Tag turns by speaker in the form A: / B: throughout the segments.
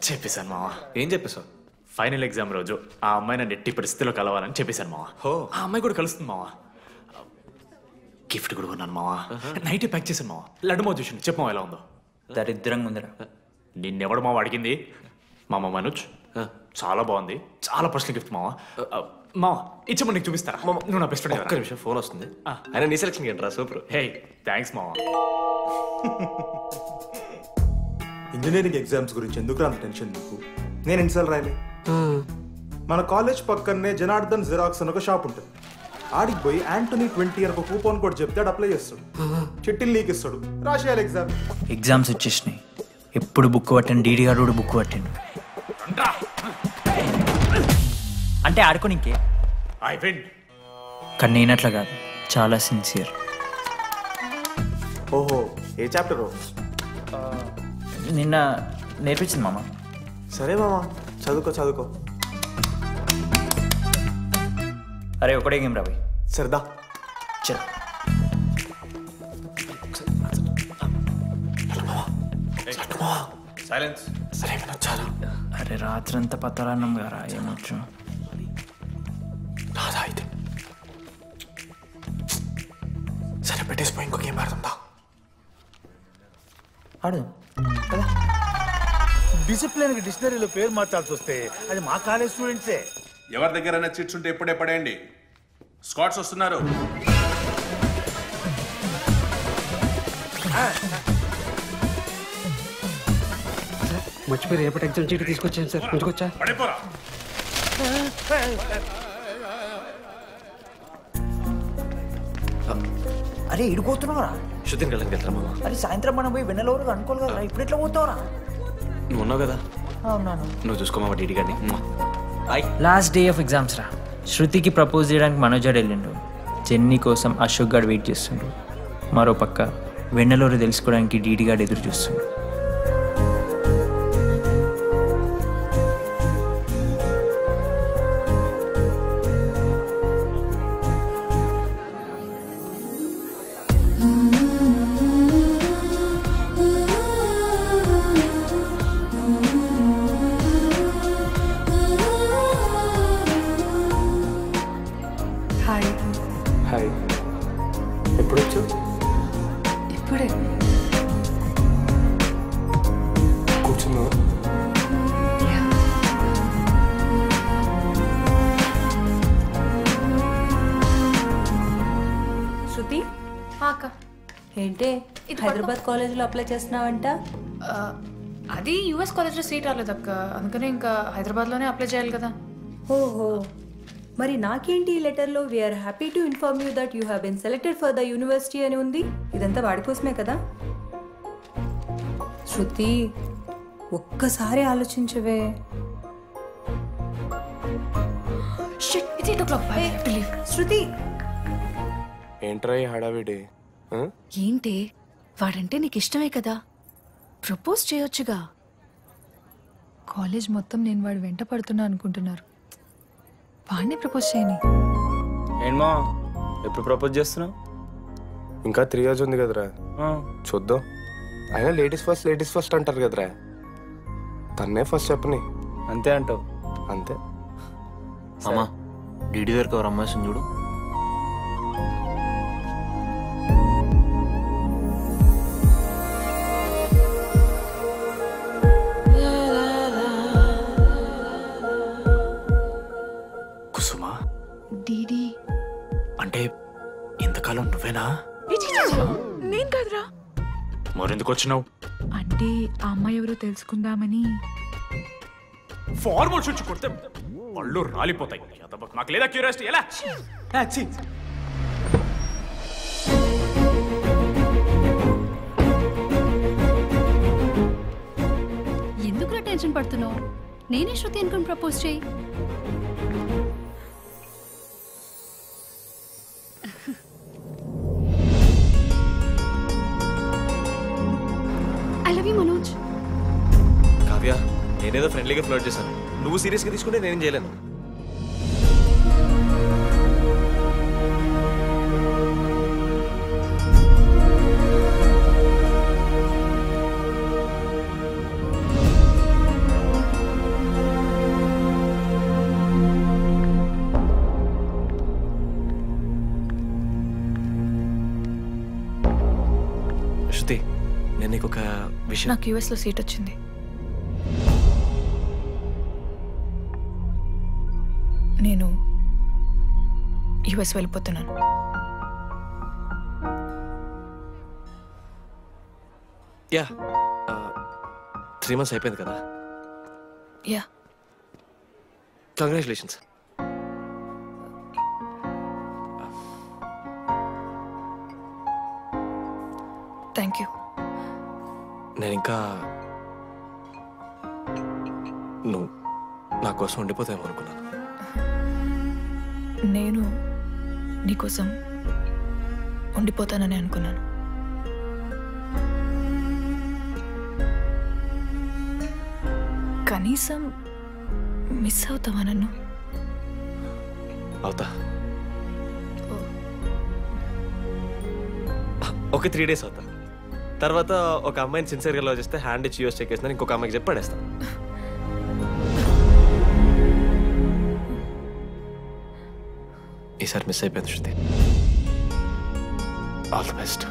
A: చెప్పేశాను మావా.
B: ఏం చెప్పేశావు?
A: ఫైనల్ ఎగ్జామ్ రోజు ఆ అమ్మాయి నన్ను ఎట్టి పరిస్థితిలో కలవాలని చెప్పేశాను మావా. ఆ అమ్మాయి కూడా కలుస్తుంది మావా. గిఫ్ట్ కూడా కొన్నాను మావా. నైట్ ప్యాక్ చేశాను మావా. లడ్డు మావ చూసిండు. చెప్పు మావా ఎలా ఉందో.
C: దరిద్రంగా ఉందిరా.
A: నిన్నెవడు మావ అడిగింది? మామ మనోజ్. చాలా బాగుంది. చాలా పర్సనల్ గిఫ్ట్ మావా. మావా ఇచ్చమని నీకు చూపిస్తారా? నువ్వు నా బెస్ట్ ఫ్రెండ్.
B: ఒక్క నిమిషం ఫోన్ వస్తుంది. ఆయన నీ సెలక్షన్ ఏంట్రా? సూపర్.
A: హే థ్యాంక్స్ మావా.
D: ఇంజనీరింగ్ ఎగ్జామ్స్ గురించి ఎందుకు అంత టెన్షన్ నీకు? నేను ఎన్నిసార్లు రాయలే. మన కాలేజ్ పక్కనే జనార్దన్ జిరాక్స్ అని ఒక షాప్ ఉంటుంది. ఆడికి పోయి యాంటోనీ 20 అని ఒక కూపన్ కోడ్ చెప్తే అప్లై చేస్తాడు. చిట్టిల్ నీకు ఇస్తాడు. రాసేయాలి ఎగ్జామ్.
C: ఎగ్జామ్స్ వచ్చేసినాయి. ఎప్పుడు బుక్ పట్టాను. డీడీ గారు కూడా బుక్ పట్టాను. అంటే ఆడుకోనికే. కానీ నేనట్లా కాదు, చాలా సిన్సియర్.
D: ఓహో, ఏ చాప్టర్?
C: నిన్న నేర్పించింది మామ.
D: సరే మామ, చదువుకో చదువుకో.
C: అరే ఒకటే గేమ్ రాబోయ్.
D: సరదా
C: చల్.
B: సైలెన్స్.
D: సరే చాలు.
C: అరే రాత్రంతా పతరాన్నం గారా ఏమొచ్చు.
D: నాదా అయితే సరే పెట్టేసిపోయి ఇంకో గేమ్ ఆడుతుందా?
C: ఆడు.
E: డిసిప్లిన్ డిక్షనరీలో పేరు మార్చాల్సి వస్తే అది మా కాలేజ్ స్టూడెంట్సే.
F: ఎవరి దగ్గరైనా చిట్స్ ఉంటే ఇప్పుడే పడేయండి. స్కాట్స్ వస్తున్నారు.
G: మర్చిపోయి రేపటి ఎగ్జామ్ చీటీ తీసుకొచ్చాను సార్. ఉంచుకొచ్చా?
F: పడిపోరా.
C: అరే ఇడిపోతున్నావురా.
B: శుద్ధిని వెళ్ళకి వెళ్తారా మామ?
C: అరే సాయంత్రం మనం పోయి వెన్నెలవరకు అనుకోవాలి కదా. ఇప్పుడు ఎట్లా పోతావురా?
B: నువ్వు ఉన్నావు కదా.
C: అవునాను.
B: నువ్వు చూసుకోమా డీడీ గారిని.
C: లాస్ట్ డే ఆఫ్ ఎగ్జామ్స్ రా. శృతికి ప్రపోజ్ చేయడానికి మనోజాడు వెళ్ళిండు. జెన్నీ కోసం అశోక్ గారు వెయిట్ చేస్తుండు. మరో పక్క వెన్నెలూరు తెలుసుకోవడానికి డీడీ గారు ఎదురు చూస్తుండు.
D: హాయ్. ఎప్పుడు వచ్చు?
H: ఇప్పుడే.
D: కూర్చున్నా.
H: శృతి
I: అక్క
H: ఏంటే హైదరాబాద్ కాలేజీలో అప్లై చేస్తున్నావంట?
I: అది యూఎస్ కాలేజ్లో సీట్ రాలేదు అక్క. అందుకనే ఇంకా హైదరాబాద్లోనే అప్లై చేయాలి కదా.
H: ఓహో, మరి నాకేంటి ఈ లెటర్లో we are happy to inform you that you have been selected for the university అని ఉంది. ఇదంతా వాడి కోసమే కదా? శృతి ఒక్కసారి ఆలోచించవే. శృతి
D: ఏంట్రా హడావిడి?
I: ఏంటి వాడంటే నీకు ఇష్టమే కదా, ప్రపోజ్ చేయొచ్చుగా. కాలేజ్ మొత్తం నేను వాడు వెంట పడుతున్నా అనుకుంటున్నారు. వాడిని ప్రపోజ్ చేయని.
C: ఏంటమ్మా ఎప్పుడు ప్రపోజ్ చేస్తున్నావు?
D: ఇంకా 3 years ఉంది కదరా, చూద్దాం. అయినా లేడీస్ ఫస్ట్ అంటారు కదరా, తన్నే ఫస్ట్ చెప్పని.
C: అంతే అంటావు?
D: అంతే.
B: అమ్మా డీడీ దగ్గరకు ఎవరు అమ్మాయి చూడు.
A: కుసుమా?
I: డీడీ
A: అంటే ఇంతకాలం నువ్వేనా?
I: నేను కాదురా.
A: మరెందుకు వచ్చినావు?
I: అంటే ఆ అమ్మాయి ఎవరో తెలుసుకుందామని.
A: ఫార్మల్ షూట్ కొడితే పళ్ళు రాలిపోతాయి. మాకు లేదా క్యూరియాసిటీ? ఎలా?
I: ఎందుకు టెన్షన్ పడుతున్నావు? నేనే శృతి అనుకుని ప్రపోజ్ చేయి. I love you Manoj.
B: Kavya నేనేదో ఫ్రెండ్లీగా ఫ్లర్ట్ చేశాను, నువ్వు సీరియస్గా తీసుకుంటే నేనేం చేయలేను. నీకు ఒక విషయం.
I: నాకు యూఎస్లో సీట్ వచ్చింది. నేను యూఎస్ వెళ్ళిపోతున్నాను.
B: యా 3 months అయిపోయింది కదా.
I: Yeah
B: congratulations.
I: Thank you.
B: నేను ఇంకా నువ్వు నా కోసం ఉండిపోతాయేమో అనుకున్నాను.
I: నేను నీకోసం ఉండిపోతానని అనుకున్నాను. కనీసం మిస్ అవుతావా నన్ను?
B: అవుతా. ఒక 3 days అవుతా. తర్వాత ఒక అమ్మాయిని సిన్సియర్గా లవ్ చేస్తే హ్యాండ్ ఇచ్చి యూఎస్ చెక్ చేసిన ఇంకొక అమ్మాయికి చెప్పి పడేస్తాను. ఈసారి మిస్ అయిపోయింది Shruti. All the best.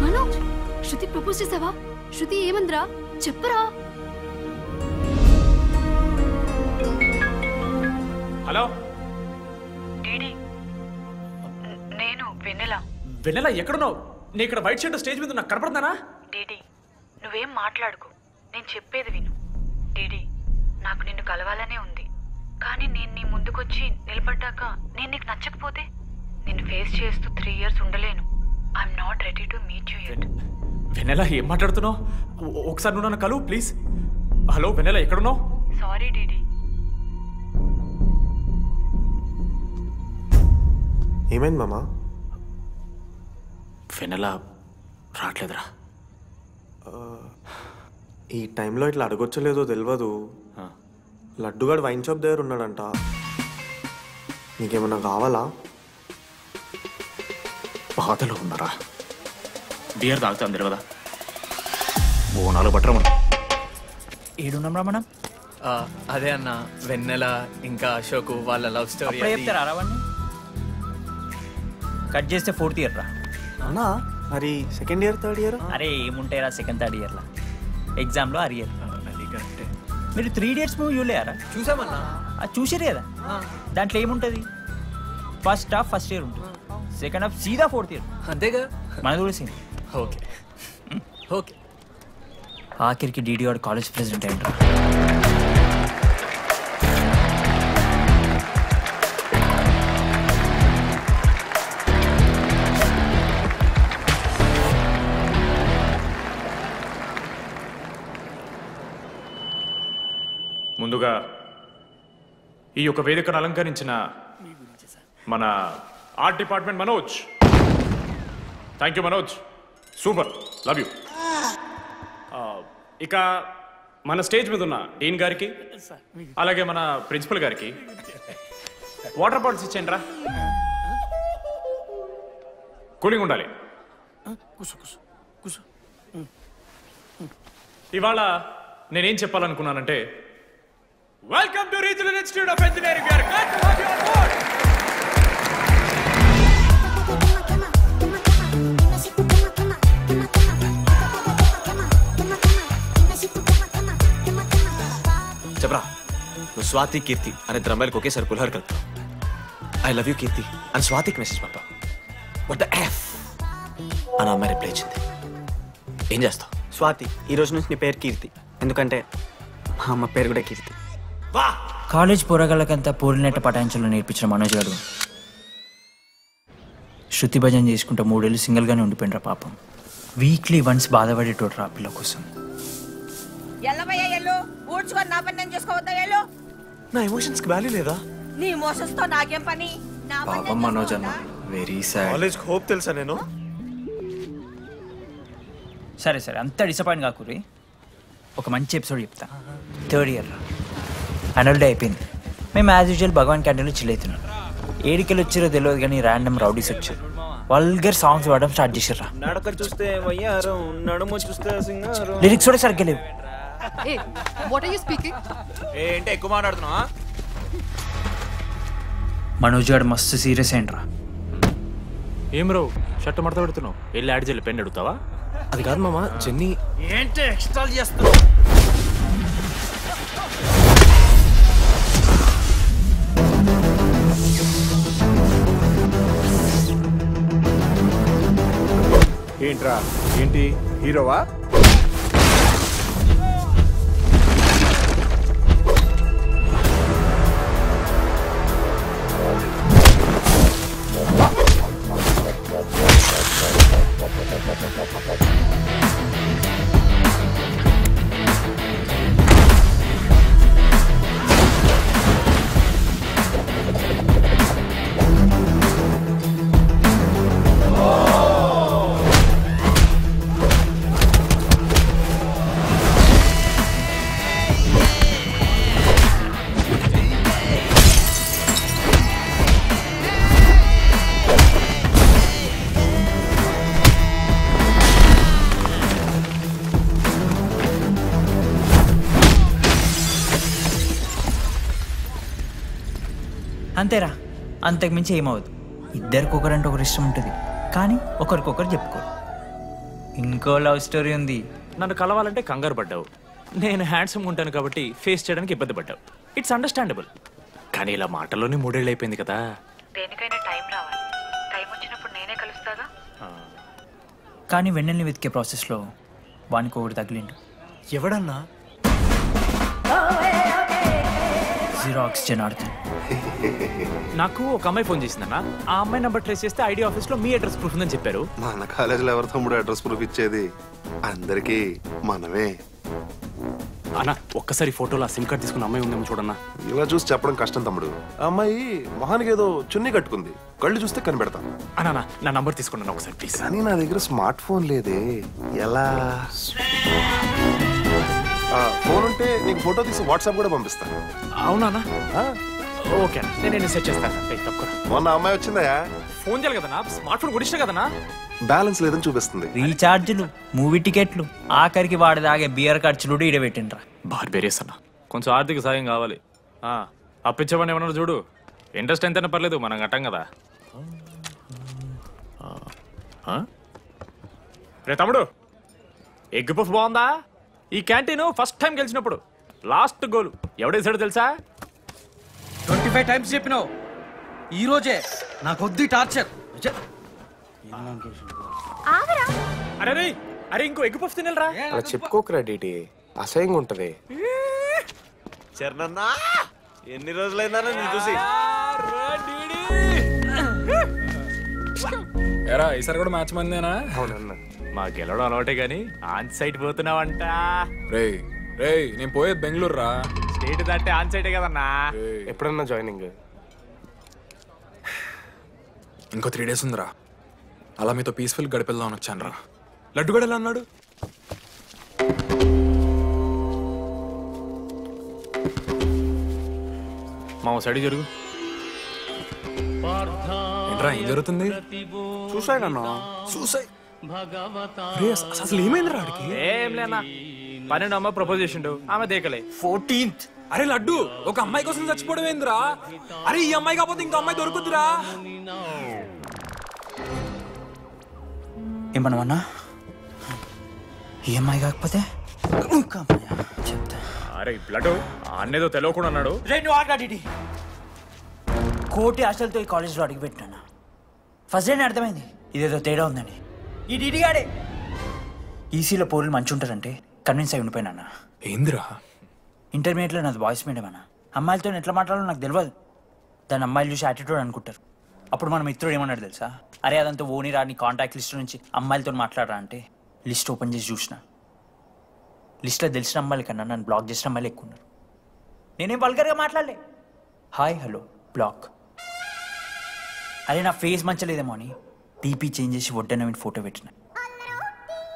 J: Manoj, Shruti propose చేసావా? శృతి ఏమందిరా చెప్పరా?
A: హలో
K: నేను వెన్నెల.
A: వెన్నెల ఎక్కడున్నావు? నీ ఇక్కడ వైట్ షర్ట్ స్టేజ్ మీద నాకు కనపడుతున్నానా?
K: డీడీ నువ్వేం మాట్లాడుకో, నేను చెప్పేది విను. డీడీ నాకు నిన్ను కలవాలనే ఉంది, కానీ నేను నీ ముందుకొచ్చి నిలబడ్డాక నేను నీకు నచ్చకపోతే నిన్ను ఫేస్ చేస్తూ 3 years ఉండలేను. I'm not ready to meet you yet.
A: Vennela ఏం మాట్లాడుతున్నావు? ఒకసారి నువ్వు నన్ను కలువు ప్లీజ్. హలో వెన్నెల ఎక్కడున్నావు?
K: Sorry DD.
D: ఏమైంది మామా?
A: వెన్నెల రావట్లేదురా.
D: ఈ టైంలో ఇట్లా అడగొచ్చలేదో తెలియదు. లడ్డుగాడు వైన్ షాప్ దగ్గర ఉన్నాడంట. నీకేమన్నా కావాలా?
A: బాధలో ఉన్నారా? బియర్ తాగుతాం తెలియదా? ఓ 4 బట్టలు మనం
C: ఏడున్నాం మనం.
L: అదే అన్న, వెన్నెల ఇంకా అశోక్ వాళ్ళ లవ్ స్టోరీ
C: చెప్తారా అవన్నీ? కట్ చేస్తే 4th year రా
D: అన్నా. మరి 2nd year 3rd year?
C: అరే ఏముంటాయి రా 2nd 3rd yearలో ఎగ్జామ్లో అరియర్. మీరు 3 Idiots మూవీ చూడలేరా?
L: చూసామన్నా.
C: అది చూసారు కదా. దాంట్లో ఏముంటుంది? ఫస్ట్ హాఫ్ ఫస్ట్ ఇయర్ ఉంటుంది, సెకండ్ హాఫ్ సీదా 4th year.
L: అంతేగా
C: మన చూసింది.
L: Okay okay.
C: ఆఖరికి డీడీ వాడు కాలేజ్ ప్రెసిడెంట్ అయ్యిండ్రా.
A: ముందుగా ఈ యొక్క వేదికను అలంకరించిన మన art department Manoj. Thank you Manoj, super, love you. ఇక మన స్టేజ్ మీద ఉన్న డీన్ గారికి అలాగే మన ప్రిన్సిపల్ గారికి వాటర్ బాటిల్స్ ఇచ్చేయండి రా. కూలింగ్ ఉండాలి. ఇవాళ నేనేం చెప్పాలనుకున్నానంటే, welcome to regional institute of engineering. We are glad to have you on board.
B: చెప్పరా, నువ్వు స్వాతి కీర్తి అనే ఇద్దరు అమ్మాయిలకు ఒకేసారి పులిహోర కలుపుతావు. ఐ లవ్ యూ కీర్తి అని స్వాతికి మెసేజ్ పంపా. వాట్ ద ఎఫ్ అని అమ్మాయి రిప్లై ఇచ్చింది. ఏం చేస్తావు?
G: స్వాతి, ఈ రోజు నుంచి నీ పేరు కీర్తి, ఎందుకంటే మా అమ్మ పేరు కూడా కీర్తి.
C: కాలేజ్ పోరగాళ్ళకంతా పోరినట్టు పటాయించలో నేర్పించిన మనోజ్ గారు శృతి భజన చేసుకుంటూ 3 ఏళ్ళు సింగిల్గానే ఉండిపోయినరా పాపం. వీక్లీ వన్స్ బాధపడేటోడు రా పిల్ల కోసం.
B: నా ఎమోషన్స్ కి వాల్యూ లేదా?
K: నీ ఎమోషన్స్ తో నాకేం పని?
B: పాపం మనోజ్ అన్న, వెరీ సాడ్. కాలేజ్ హోప్ తెలుసా నేను?
C: సరే సరే, అంతా డిసప్పాయింట్ కాకూరి. ఒక మంచి ఎపిసోడ్ చెప్తా. 3rd year రా, యాన్యువల్ డే అయిపోయింది. మేము యాజ్ యూజువల్ భగవాన్ క్యాంటీన్లో చిల్ అవుతున్నాం. ఏడికెళ్ళి వచ్చారో తెలియదు కానీ ర్యాండమ్ రౌడీస్ వచ్చారు. వల్గర్ సాంగ్స్ పాడడం స్టార్ట్ చేసిర్రా.
B: నడక చూస్తే వయ్యారం, నడుము చూస్తే సింగారం.
C: లిరిక్స్ కూడా సరిగ్గా లేవు.
B: ఏంటి ఎక్కువ మాట్లాడుతున్నావా?
C: మనోజ్ గారు మస్తు సీరియస్ ఏంట్రా.
A: ఏం రావు షర్ట్ మడత పెడుతున్నావు, వెళ్ళి యాడ్ చేయాలి పెన్ అడుగుతావా?
B: అది కాదు మామ, జెన్నీ
C: ఏంటి ఎక్స్ట్రా చేస్తున్నావు?
F: ఏంట్రా ఏంటి హీరోవా?
C: అంతేరా, అంతకుమించి ఏమవుదు. ఇద్దరికొకరంటే ఒకరు ఇష్టం ఉంటుంది, కానీ ఒకరికొకరు చెప్పుకోరు. ఇంకో లవ్ స్టోరీ ఉంది.
A: నన్ను కలవాలంటే కంగారు పడ్డావు, నేను హ్యాండ్సమ్ ఉంటాను కాబట్టి ఫేస్ చేయడానికి ఇబ్బంది పడ్డావు. It's understandable. కానీ ఇలా మాటల్లోనే 3 ఏళ్ళు అయిపోయింది కదా.
K: దేనికైనా టైం రావాలి, టైం వచ్చినప్పుడు నేనే కలుస్తాగా.
C: కానీ వెన్నెల్ని వెతికే ప్రాసెస్లో వానికి ఒకటి తగిలిండు.
B: ఎవడన్నా?
C: జిరాక్స్ జనార్దన్.
A: నాకు ఒక అమ్మాయి ఫోన్ చేసిందన్న. ఆ అమ్మాయి నెంబర్ ట్రేస్ చేస్తే ఐడి ఆఫీస్ లో మీ అడ్రస్ ప్రూఫ్ ఉందని చెప్పారు.
M: మన కాలేజీలో ఎవరి తమ్ముడు అడ్రస్ ప్రూఫ్ ఇచ్చేది? అందరికీ మనమే.
A: అన్న ఒక్కసారి ఫోటోలో ఆ సిమ్ కార్డ్ తీసుకున్న అమ్మాయి ఉందేమో చూడన్నా.
M: ఇలా చూసి చెప్పడం కష్టం తమ్ముడు. ఆ అమ్మాయి మొహానికి ఏదో చున్నీ కట్టుకుంది, కళ్ళు చూస్తే కనిపెడతాం.
A: అన్నా నా నంబర్ తీసుకున్నాను ఒకసారి ప్లీజ్.
M: కానీ నా దగ్గర స్మార్ట్ ఫోన్ లేదే, ఎలా? ఫోన్ ఉంటే నీకు ఫోటో తీసి వాట్సాప్ కూడా పంపిస్తాను.
A: అవునా? ఓకే నేను సెట్ చేస్తాను. తప్పకుండా.
M: మొన్న అమ్మాయి వచ్చిందా?
A: ఫోన్ చేయాలి కదన్నా, స్మార్ట్ ఫోన్ కొడిస్తా కదన్నా.
M: బ్యాలెన్స్ లేదని చూపిస్తుంది.
C: రీఛార్జ్లు, మూవీ టికెట్లు, ఆఖరికి వాడి దాగే బియర్ ఖర్చులు కూడా ఈడబెట్టిండ్రా.
A: బార్బేరియస్ అన్న, కొంచెం ఆర్థిక సాయం కావాలి. అప్పించమని ఏమన్నా చూడు, ఇంట్రెస్ట్ ఎంతైనా పర్లేదు, మనం కట్టాం కదా. రే తమ్ముడు, ఎగ్ పఫ్ బాగుందా? ఈ క్యాంటీన్ ఫస్ట్ టైం గెలిచినప్పుడు లాస్ట్ గోల్ ఎవడేసాడో తెలుసా?
N: 25 టైమ్స్ చెప్పినావు, ఈ రోజే నాకొద్ది టార్చర్.
A: అరే అరే ఇంకో ఎగ్ పఫ్ తినరా?
B: అలా చెప్పుకోకరా డీటీ, అసహ్యంగా ఉంటది. చరణన్నా ఎన్ని రోజులైందా నేను చూసి.
O: ఎరా ఈసారి కూడా మ్యాచ్ మందేనా?
B: అవునన్నా.
A: మా గెలవడం అలవాటే గానీ ఆన్ సైట్ పోతున్నావంట.
O: రే నేను పోయేది బెంగళూరు రా.
A: స్టేట్ దాటే ఆన్ సైటే కదన్నా.
B: ఎప్పుడన్నా జాయినింగ్?
O: ఇంకో 3 days ఉందిరా. అలా మీతో పీస్ఫుల్ గడిపెళ్దామని వచ్చాను రా. లడ్డు గడ ఎలా అన్నాడు?
A: మా సైడ్ జరుగు.
O: ఏంట్రా ఏం జరుగుతుంది?
B: సూసైడ్ అన్నా.
O: సూసైడ్? అసలు ఏమైంది రాడికి?
A: ఏం లేనా, 12 అమ్మ ప్రపోజ్ చేసిండు, ఆమె దేకలే.
C: 14th.
O: అరే లడ్డు, ఒక అమ్మాయి కోసం చచ్చిపోవడం ఏందిరా? అరే ఈ అమ్మాయి కాకపోతే ఇంకో అమ్మాయి దొరుకుతురా.
C: ఏమన్నా ఈ అమ్మాయి కాకపోతే చెప్తా.
A: అరే బ్లడ్ అన్నేదో తెలియకుండా అన్నాడు.
C: కోటి ఆశలతో ఈ కాలేజ్లో అడిగిపెట్టాను. ఫస్ట్ డే అర్థమైంది ఇదేదో తేడా ఉందని. ఈ డిడిగాడే ఈసీలో పోరులు మంచి ఉంటారంటే కన్విన్స్ అయి ఉండిపోయినా.
O: ఏందిరా?
C: ఇంటర్మీడియట్లో నాది బాయ్స్ మీడియం అన్న. అమ్మాయిలతో ఎట్లా మాట్లాడాలో నాకు తెలియదు. దాని అమ్మాయిలు చూసి యాటిట్యూడ్ అనుకుంటారు. అప్పుడు మన మిత్రుడు ఏమన్నాడు తెలుసా? అరే అదంతా ఓని రాని కాంటాక్ట్ లిస్ట్ నుంచి అమ్మాయిలతో మాట్లాడరా అంటే లిస్ట్ ఓపెన్ చేసి చూసిన. లిస్ట్లో తెలిసిన అమ్మాయిల కన్నా నన్ను బ్లాక్ చేసిన అమ్మాయిలు ఎక్కువ ఉన్నారు. నేనేం వల్గర్గా మాట్లాడలే. Hi hello block. అరే నా ఫేస్ మంచలేదేమో అని డీపీ చేంజ్ చేసి వడ్డన ఫోటో పెట్టిన.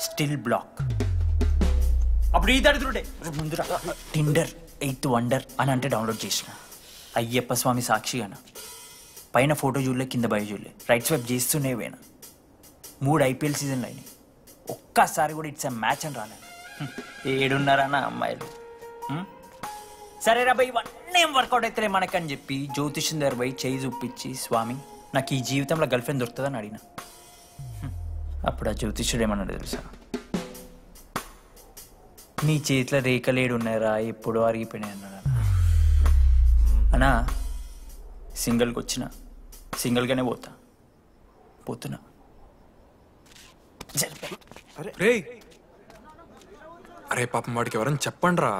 C: Still block. అప్పుడు ఈ దరిద్రుడే ముందురా టిండర్ 8th వండర్ అని అంటే డౌన్లోడ్ చేసిన. అయ్యప్ప స్వామి సాక్షిగాన పైన ఫోటో చూడలే, కింద బయ చూడలే, రైట్ స్వైప్ చేస్తూనే పోయినా. 3 IPL సీజన్లు అయినాయి, ఒక్కసారి కూడా ఇట్స్ మ్యాచ్ అని రాలేదు. ఏడున్నారన్న అమ్మాయిలు. సరే రా భయ్, ఇవన్నీ ఏం వర్కౌట్ అవుతలే మనకని చెప్పి జ్యోతిష్యం దగ్గర పోయి చేయి చూపించి, స్వామి నాకు ఈ జీవితంలో గర్ల్ ఫ్రెండ్ దొరుకుతుందని అడిగిన. అప్పుడు ఆ జ్యోతిష్యుడు ఏమన్నాడు తెలుసా? నీ చేతిలో రేఖలేడు ఉన్నాయరా, ఎప్పుడో అరిగిపోయినాయి అన్నాడు. అన్నా సింగిల్కి వచ్చిన సింగిల్గానే పోతున్నా.
O: అరే పాపం వాడికి ఎవరైనా చెప్పండి రా.